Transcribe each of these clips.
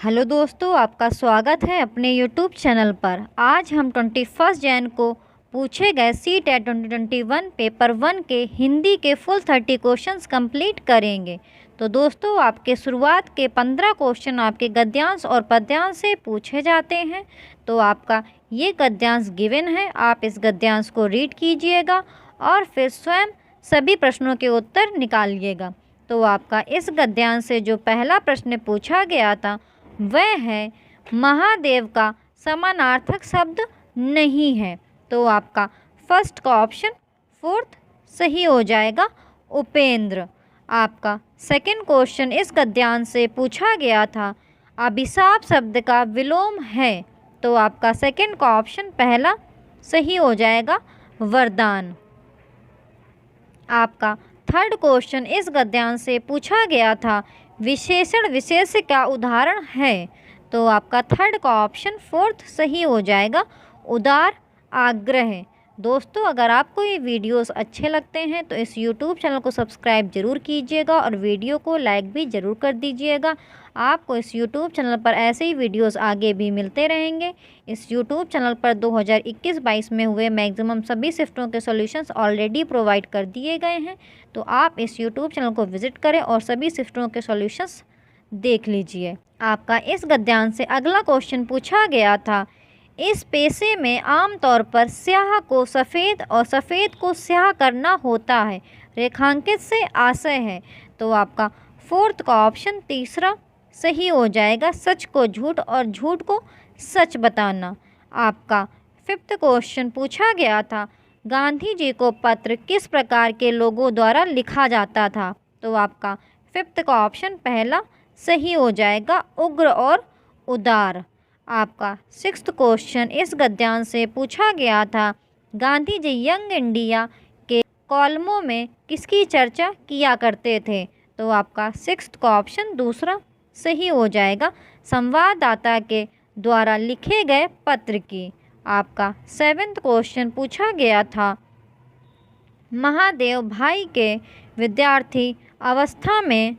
Hello दोस्तों, आपका स्वागत है अपने यूट्यूब चैनल पर। आज हम 21 जैन को पूछे गए CTET 2021 पेपर 1 के हिंदी के फुल 30 क्वेश्चंस कंप्लीट करेंगे। तो दोस्तों, आपके शुरुआत के 15 क्वेश्चन आपके गद्यांश और पद्यांश से पूछे जाते हैं। तो आपका ये गद्यांश गिवन है, आप इस गद्यांश को रीड कीजिएगा और फिर स्वयं सभी प्रश्नों के उत्तर निकालिएगा। तो आपका इस गद्यांश से जो पहला प्रश्न पूछा गया था वह है महादेव का समानार्थक शब्द नहीं है। तो आपका फर्स्ट का ऑप्शन फोर्थ सही हो जाएगा, उपेंद्र। आपका सेकंड क्वेश्चन इस गद्यांश से पूछा गया था अभिशाप शब्द का विलोम है। तो आपका सेकंड का ऑप्शन पहला सही हो जाएगा, वरदान। आपका थर्ड क्वेश्चन इस गद्यांश से पूछा गया था विशेषण विशेष्य का उदाहरण है। तो आपका थर्ड का ऑप्शन फोर्थ सही हो जाएगा, उदार आग्रह। दोस्तों, अगर आपको ये वीडियोस अच्छे लगते हैं तो इस यूट्यूब चैनल को सब्सक्राइब जरूर कीजिएगा और वीडियो को लाइक भी ज़रूर कर दीजिएगा। आपको इस यूट्यूब चैनल पर ऐसे ही वीडियोस आगे भी मिलते रहेंगे। इस यूट्यूब चैनल पर 2021-22 में हुए मैक्सिमम सभी शिफ्टों के सॉल्यूशंस ऑलरेडी प्रोवाइड कर दिए गए हैं। तो आप इस यूट्यूब चैनल को विज़िट करें और सभी शिफ्टों के सॉल्यूशंस देख लीजिए। आपका इस गद्यांश से अगला क्वेश्चन पूछा गया था इस पेशे में आमतौर पर स्याह को सफ़ेद और सफ़ेद को स्याह करना होता है, रेखांकित से आशय है। तो आपका फोर्थ का ऑप्शन तीसरा सही हो जाएगा, सच को झूठ और झूठ को सच बताना। आपका फिफ्थ क्वेश्चन पूछा गया था गांधी जी को पत्र किस प्रकार के लोगों द्वारा लिखा जाता था। तो आपका फिफ्थ का ऑप्शन पहला सही हो जाएगा, उग्र और उदार। आपका सिक्स्थ क्वेश्चन इस गद्यांश से पूछा गया था गांधी जी यंग इंडिया के कॉलमों में किसकी चर्चा किया करते थे। तो आपका सिक्स्थ का ऑप्शन दूसरा सही हो जाएगा, संवाददाता के द्वारा लिखे गए पत्र की। आपका सेवेंथ क्वेश्चन पूछा गया था महादेव भाई के विद्यार्थी अवस्था में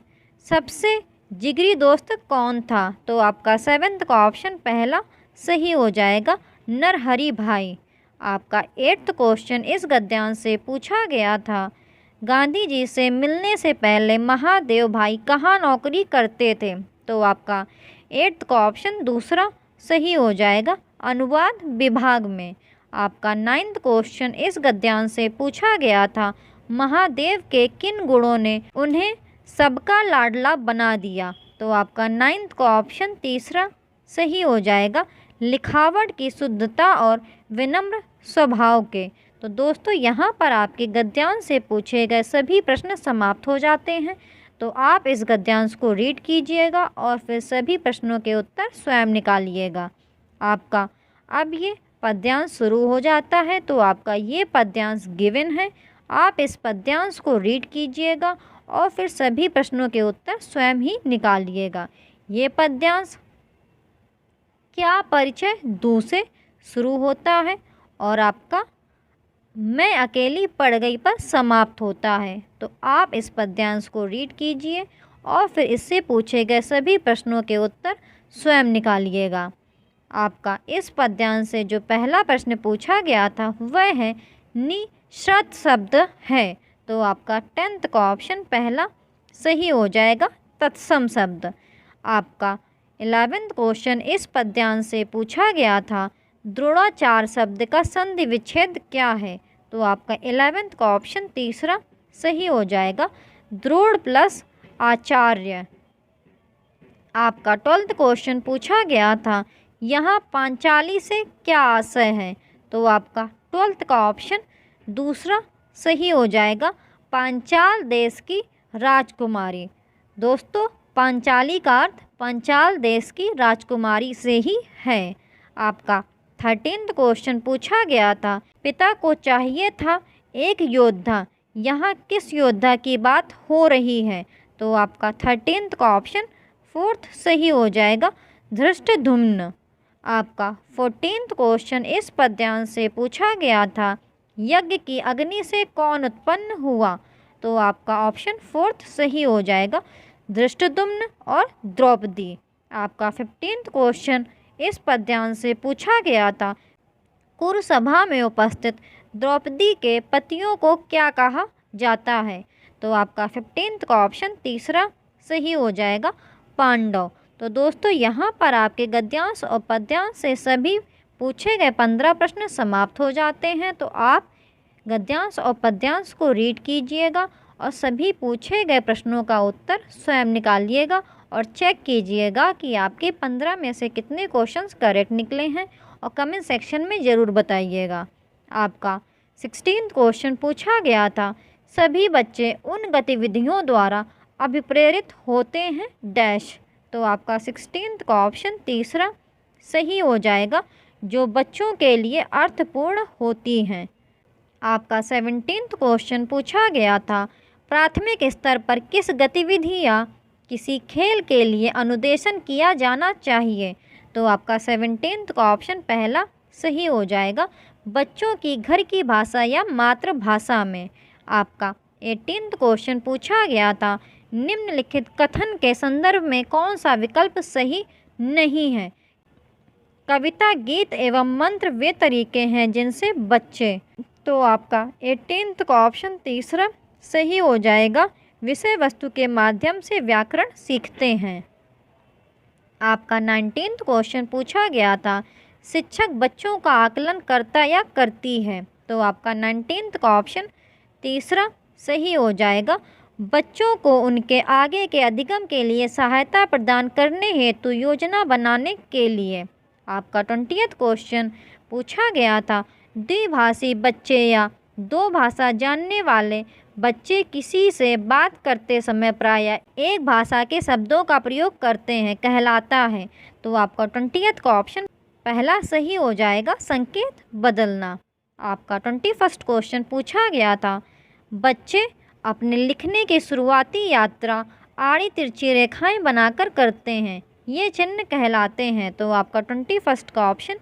सबसे जिगरी दोस्त कौन था। तो आपका सेवेंथ का ऑप्शन पहला सही हो जाएगा, नरहरि भाई। आपका एट्थ क्वेश्चन इस गद्यांश से पूछा गया था गांधी जी से मिलने से पहले महादेव भाई कहाँ नौकरी करते थे। तो आपका एट्थ का ऑप्शन दूसरा सही हो जाएगा, अनुवाद विभाग में। आपका नाइन्थ क्वेश्चन इस गद्यांश से पूछा गया था महादेव के किन गुणों ने उन्हें सबका लाडला बना दिया। तो आपका नाइन्थ का ऑप्शन तीसरा सही हो जाएगा, लिखावट की शुद्धता और विनम्र स्वभाव के। तो दोस्तों, यहाँ पर आपके गद्यांश से पूछे गए सभी प्रश्न समाप्त हो जाते हैं। तो आप इस गद्यांश को रीड कीजिएगा और फिर सभी प्रश्नों के उत्तर स्वयं निकालिएगा। आपका अब ये पद्यांश शुरू हो जाता है। तो आपका ये पद्यांश गिवन है, आप इस पद्यांश को रीड कीजिएगा और फिर सभी प्रश्नों के उत्तर स्वयं ही निकालिएगा। ये पद्यांश क्या परिचय दू से शुरू होता है और आपका मैं अकेली पड़ गई पर समाप्त होता है। तो आप इस पद्यांश को रीड कीजिए और फिर इससे पूछे गए सभी प्रश्नों के उत्तर स्वयं निकालिएगा। आपका इस पद्यांश से जो पहला प्रश्न पूछा गया था वह है निश्रत शब्द है। तो आपका 10th का ऑप्शन पहला सही हो जाएगा, तत्सम शब्द। आपका 11th क्वेश्चन इस पद्यांश से पूछा गया था द्रोणाचार शब्द का संधि विच्छेद क्या है। तो आपका 11th का ऑप्शन तीसरा सही हो जाएगा, द्रोण प्लस आचार्य। आपका 12th क्वेश्चन पूछा गया था यहाँ पांचाली से क्या आशय है। तो आपका 12th का ऑप्शन दूसरा सही हो जाएगा, पांचाल देश की राजकुमारी। दोस्तों, पांचाली का अर्थ पांचाल देश की राजकुमारी से ही है। आपका 13th क्वेश्चन पूछा गया था पिता को चाहिए था एक योद्धा, यहाँ किस योद्धा की बात हो रही है। तो आपका 13th का ऑप्शन फोर्थ सही हो जाएगा, धृष्टद्युम्न। आपका 14th क्वेश्चन इस पद्यांश से पूछा गया था यज्ञ की अग्नि से कौन उत्पन्न हुआ। तो आपका ऑप्शन फोर्थ सही हो जाएगा, धृष्टद्युम्न और द्रौपदी। आपका 15th क्वेश्चन इस पद्यांश से पूछा गया था, कुरुसभा में उपस्थित द्रौपदी के पतियों को क्या कहा जाता है? तो आपका 15th का ऑप्शन तीसरा सही हो जाएगा, पांडव। तो दोस्तों यहाँ पर आपके गद्यांश और पद्यांश से सभी पूछे गए 15 प्रश्न समाप्त हो जाते हैं। तो आप गद्यांश और पद्यांश को रीड कीजिएगा और सभी पूछे गए प्रश्नों का उत्तर स्वयं निकालिएगा और चेक कीजिएगा कि आपके 15 में से कितने क्वेश्चंस करेक्ट निकले हैं और कमेंट सेक्शन में ज़रूर बताइएगा। आपका 16th क्वेश्चन पूछा गया था, सभी बच्चे उन गतिविधियों द्वारा अभिप्रेरित होते हैं डैश। तो आपका 16th का ऑप्शन तीसरा सही हो जाएगा, जो बच्चों के लिए अर्थपूर्ण होती हैं। आपका 17th क्वेश्चन पूछा गया था, प्राथमिक स्तर पर किस गतिविधि या किसी खेल के लिए अनुदेशन किया जाना चाहिए? तो आपका 17th का ऑप्शन पहला सही हो जाएगा, बच्चों की घर की भाषा या मातृभाषा में। आपका 18th क्वेश्चन पूछा गया था, निम्नलिखित कथन के संदर्भ में कौन सा विकल्प सही नहीं है? कविता, गीत एवं मंत्र वे तरीके हैं जिनसे बच्चे। तो आपका 18th का ऑप्शन तीसरा सही हो जाएगा, विषय वस्तु के माध्यम से व्याकरण सीखते हैं। आपका 19th क्वेश्चन पूछा गया था, शिक्षक बच्चों का आकलन करता या करती है? तो आपका 19th का ऑप्शन तीसरा सही हो जाएगा, बच्चों को उनके आगे के अधिगम के लिए सहायता प्रदान करने हेतु योजना बनाने के लिए। आपका 20th क्वेश्चन पूछा गया था, द्विभाषी बच्चे या दो भाषा जानने वाले बच्चे किसी से बात करते समय प्रायः एक भाषा के शब्दों का प्रयोग करते हैं कहलाता है? तो आपका 20th का ऑप्शन पहला सही हो जाएगा, संकेत बदलना। आपका 21st क्वेश्चन पूछा गया था, बच्चे अपने लिखने की शुरुआती यात्रा आड़ी तिरछी रेखाएं बनाकर करते हैं, ये चिन्ह कहलाते हैं? तो आपका 21st का ऑप्शन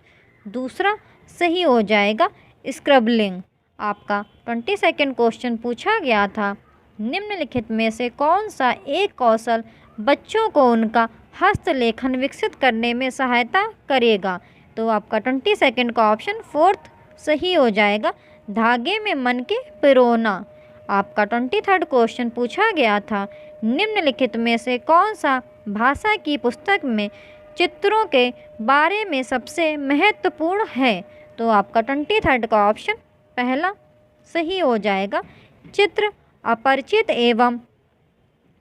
दूसरा सही हो जाएगा, स्क्रबलिंग। आपका 22nd क्वेश्चन पूछा गया था, निम्नलिखित में से कौन सा एक कौशल बच्चों को उनका हस्तलेखन विकसित करने में सहायता करेगा? तो आपका 22nd का ऑप्शन फोर्थ सही हो जाएगा, धागे में मन के पिरोना। आपका 23rd क्वेश्चन पूछा गया था, निम्नलिखित में से कौन सा भाषा की पुस्तक में चित्रों के बारे में सबसे महत्वपूर्ण है? तो आपका 23rd का ऑप्शन पहला सही हो जाएगा, चित्र अपरिचित एवं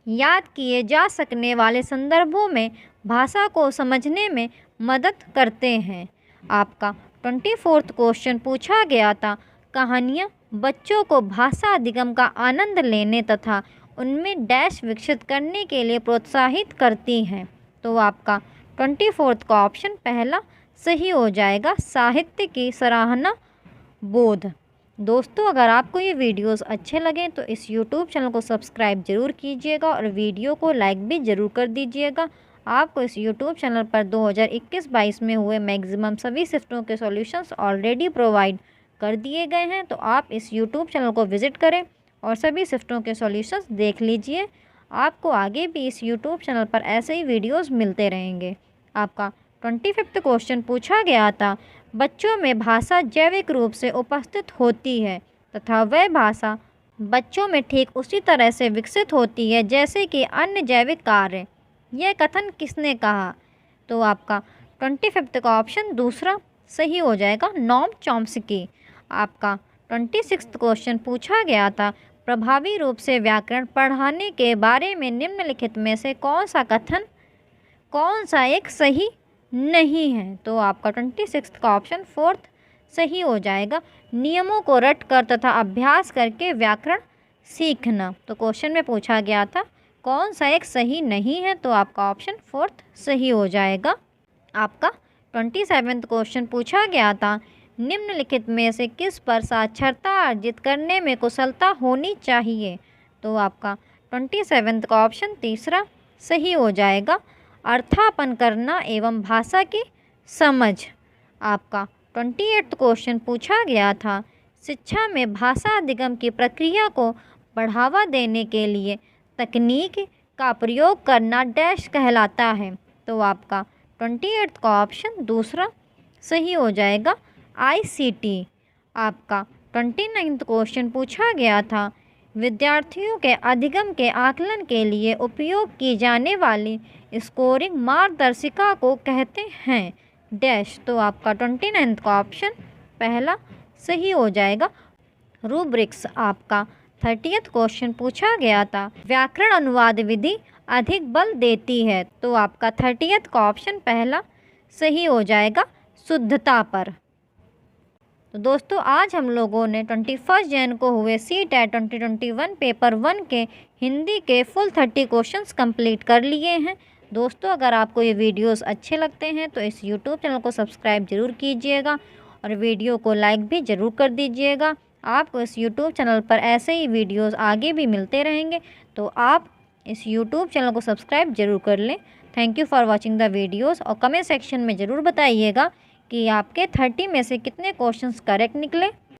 याद किए जा सकने वाले संदर्भों में भाषा को समझने में मदद करते हैं। आपका 24th क्वेश्चन पूछा गया था, कहानियाँ बच्चों को भाषा अधिगम का आनंद लेने तथा उनमें डैश विकसित करने के लिए प्रोत्साहित करती हैं? तो आपका 24th का ऑप्शन पहला सही हो जाएगा, साहित्य की सराहना बोध। दोस्तों, अगर आपको ये वीडियोस अच्छे लगें तो इस YouTube चैनल को सब्सक्राइब जरूर कीजिएगा और वीडियो को लाइक भी ज़रूर कर दीजिएगा। आपको इस YouTube चैनल पर 2021-22 में हुए मैक्सिमम सभी शिफ्टों के सॉल्यूशंस ऑलरेडी प्रोवाइड कर दिए गए हैं, तो आप इस YouTube चैनल को विज़िट करें और सभी शिफ्टों के सॉल्यूशंस देख लीजिए। आपको आगे भी इस YouTube चैनल पर ऐसे ही वीडियोस मिलते रहेंगे। आपका 25th क्वेश्चन पूछा गया था, बच्चों में भाषा जैविक रूप से उपस्थित होती है तथा वह भाषा बच्चों में ठीक उसी तरह से विकसित होती है जैसे कि अन्य जैविक कार्य, यह कथन किसने कहा? तो आपका 25th का ऑप्शन दूसरा सही हो जाएगा, नोम चॉम्स्की। आपका 26th क्वेश्चन पूछा गया था, प्रभावी रूप से व्याकरण पढ़ाने के बारे में निम्नलिखित में से कौन सा एक सही नहीं है? तो आपका 26th का ऑप्शन फोर्थ सही हो जाएगा, नियमों को रट कर तथा अभ्यास करके व्याकरण सीखना। तो क्वेश्चन में पूछा गया था कौन सा एक सही नहीं है? तो आपका ऑप्शन फोर्थ सही हो जाएगा। आपका 27th क्वेश्चन पूछा गया था, निम्नलिखित में से किस पर साक्षरता अर्जित करने में कुशलता होनी चाहिए? तो आपका 27th का ऑप्शन तीसरा सही हो जाएगा, अर्थापन करना एवं भाषा की समझ। आपका 28th क्वेश्चन पूछा गया था, शिक्षा में भाषा अधिगम की प्रक्रिया को बढ़ावा देने के लिए तकनीक का प्रयोग करना डैश कहलाता है? तो आपका 28 का ऑप्शन दूसरा सही हो जाएगा, ICT। आपका 29 क्वेश्चन पूछा गया था, विद्यार्थियों के अधिगम के आकलन के लिए उपयोग की जाने वाली स्कोरिंग मार्गदर्शिका को कहते हैं डैश। तो आपका 29 का ऑप्शन पहला सही हो जाएगा, रूब्रिक्स। आपका 30th क्वेश्चन पूछा गया था, व्याकरण अनुवाद विधि अधिक बल देती है। तो आपका 30th का ऑप्शन पहला सही हो जाएगा, शुद्धता पर। तो दोस्तों आज हम लोगों ने 21 जैन को हुए CTET 2021 पेपर 1 के हिंदी के फुल 30 क्वेश्चंस कंप्लीट कर लिए हैं। दोस्तों अगर आपको ये वीडियोस अच्छे लगते हैं तो इस YouTube चैनल को सब्सक्राइब ज़रूर कीजिएगा और वीडियो को लाइक भी ज़रूर कर दीजिएगा। आपको इस YouTube चैनल पर ऐसे ही वीडियोस आगे भी मिलते रहेंगे, तो आप इस YouTube चैनल को सब्सक्राइब ज़रूर कर लें। Thank you for watching the videos और कमेंट सेक्शन में ज़रूर बताइएगा कि आपके 30 में से कितने क्वेश्चंस करेक्ट निकले।